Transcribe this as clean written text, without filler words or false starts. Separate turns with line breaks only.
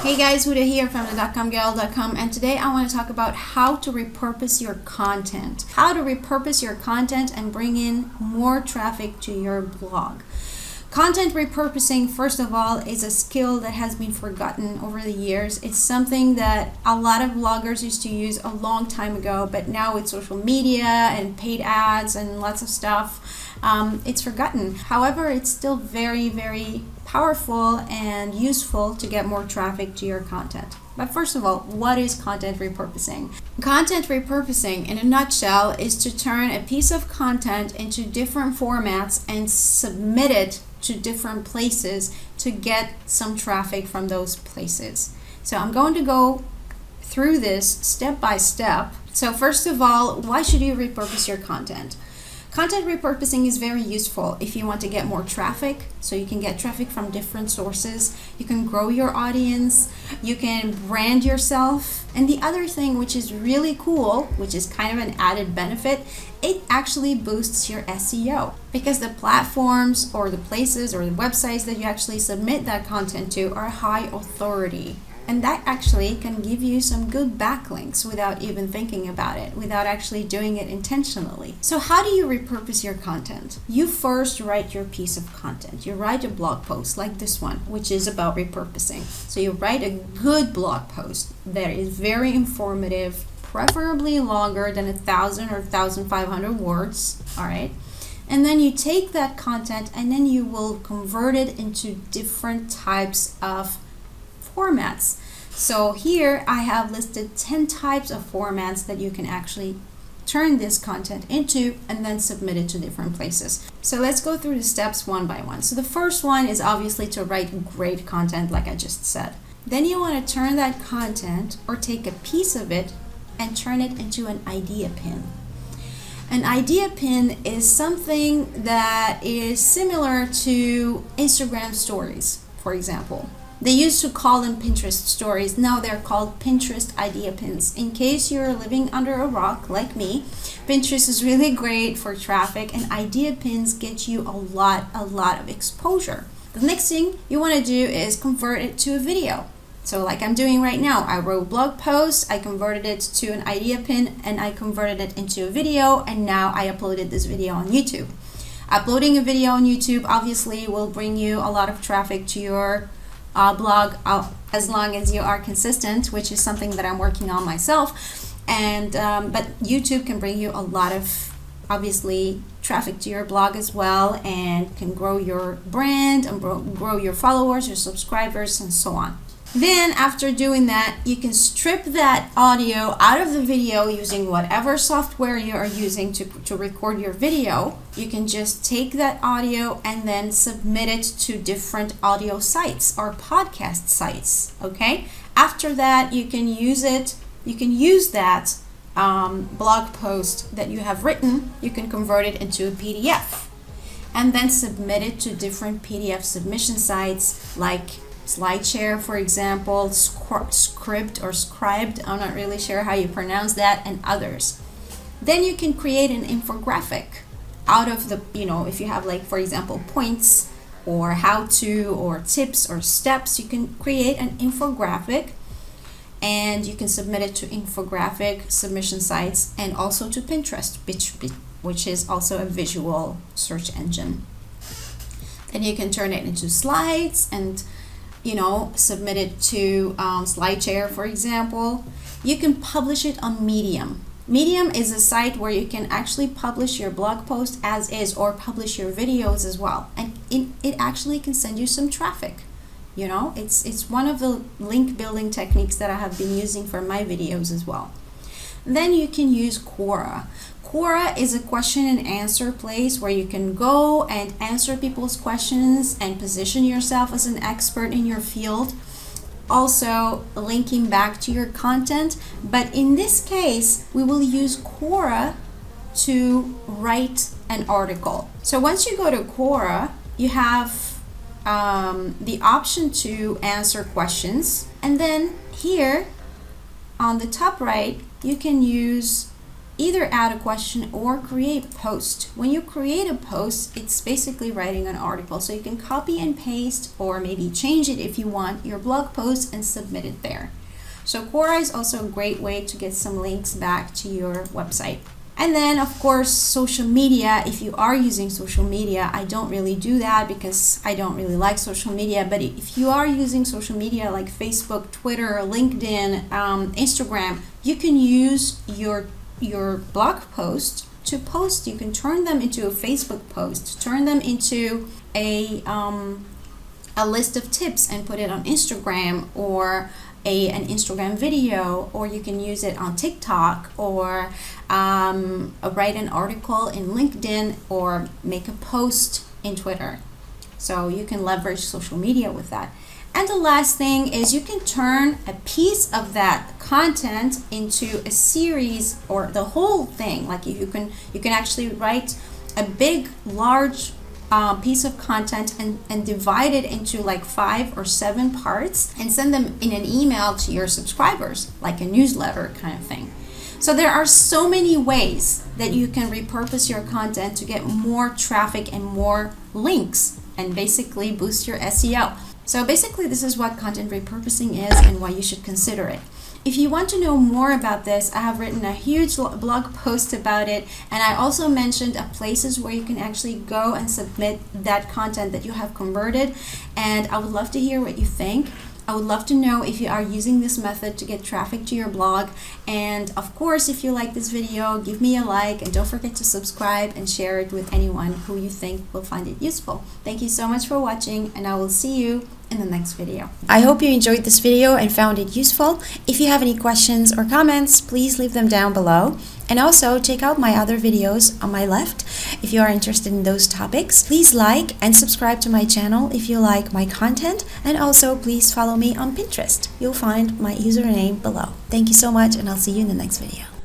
Hey guys, Huda here from the .comgal.com, and today I want to talk about how to repurpose your content. How to repurpose your content and bring in more traffic to your blog. Content repurposing, first of all, is a skill that has been forgotten over the years. It's something that a lot of bloggers used to use a long time ago, but now with social media and paid ads and lots of stuff, it's forgotten. However, it's still very, very powerful and useful to get more traffic to your content. But first of all, what is content repurposing? Content repurposing, in a nutshell, is to turn a piece of content into different formats and submit it to different places to get some traffic from those places. So I'm going to go through this step by step. So first of all, why should you repurpose your content? Content repurposing is very useful if you want to get more traffic, so you can get traffic from different sources, you can grow your audience, you can brand yourself, and the other thing which is really cool, which is kind of an added benefit, it actually boosts your SEO, because the platforms or the places or the websites that you actually submit that content to are high authority. And that actually can give you some good backlinks without even thinking about it, without actually doing it intentionally. So how do you repurpose your content? You first write your piece of content. You write a blog post like this one, which is about repurposing. So you write a good blog post that is very informative, preferably longer than 1,000 or 1,500 words, all right? And then you take that content and then you will convert it into different types of formats. So here I have listed 10 types of formats that you can actually turn this content into and then submit it to different places. So let's go through the steps one by one. So the first one is obviously to write great content, like I just said. Then you want to turn that content or take a piece of it and turn it into an idea pin. An idea pin is something that is similar to Instagram stories, for example. They used to call them Pinterest stories. Now they're called Pinterest idea pins. In case you're living under a rock like me, Pinterest is really great for traffic, and idea pins get you a lot of exposure. The next thing you want to do is convert it to a video. So like I'm doing right now, I wrote blog posts, I converted it to an idea pin, and I converted it into a video, and now I uploaded this video on YouTube. Uploading a video on YouTube obviously will bring you a lot of traffic to your blog as long as you are consistent, which is something that I'm working on myself. And but YouTube can bring you a lot of obviously traffic to your blog as well, and can grow your brand and grow your followers, your subscribers, and so on. Then after doing that, you can strip that audio out of the video using whatever software you are using to record your video. You can just take that audio and then submit it to different audio sites or podcast sites, okay? After that, you can use it. You can use that blog post that you have written, you can convert it into a PDF and then submit it to different PDF submission sites like SlideShare, for example, Script or Scribed, I'm not really sure how you pronounce that, and others. Then you can create an infographic out of the, if you have like, for example, points or how-to or tips or steps, you can create an infographic and you can submit it to infographic submission sites and also to Pinterest, which is also a visual search engine. Then you can turn it into slides and submit it to SlideShare, for example. You can publish it on Medium. Medium is a site where you can actually publish your blog post as is or publish your videos as well. And it actually can send you some traffic. It's one of the link building techniques that I have been using for my videos as well. Then you can use Quora. Quora is a question and answer place where you can go and answer people's questions and position yourself as an expert in your field, also linking back to your content. But in this case, we will use Quora to write an article. So once you go to Quora, you have the option to answer questions. And then here on the top right, you can use either add a question or create a post. When you create a post, it's basically writing an article. So you can copy and paste or maybe change it if you want your blog post and submit it there. So Quora is also a great way to get some links back to your website. And then of course, social media. If you are using social media, I don't really do that because I don't really like social media. But if you are using social media like Facebook, Twitter, LinkedIn, Instagram, you can use your blog post to post. You can turn them into a Facebook post, turn them into a list of tips and put it on Instagram, or an Instagram video, or you can use it on TikTok, or write an article in LinkedIn, or make a post in Twitter. So you can leverage social media with that. And the last thing is you can turn a piece of that content into a series, or the whole thing. Like you can actually write a big, large piece of content and divide it into like 5 or 7 parts and send them in an email to your subscribers, like a newsletter kind of thing. So there are so many ways that you can repurpose your content to get more traffic and more links and basically boost your SEO. So basically this is what content repurposing is and why you should consider it. If you want to know more about this, I have written a huge blog post about it, and I also mentioned places where you can actually go and submit that content that you have converted, and I would love to hear what you think. I would love to know if you are using this method to get traffic to your blog. And of course, if you like this video, give me a like, and don't forget to subscribe and share it with anyone who you think will find it useful. Thank you so much for watching, and I will see you in the next video. I hope you enjoyed this video and found it useful. If you have any questions or comments, please leave them down below. And also check out my other videos on my left if you are interested in those topics. Please like and subscribe to my channel if you like my content, and also please follow me on Pinterest. You'll find my username below. Thank you so much, and I'll see you in the next video.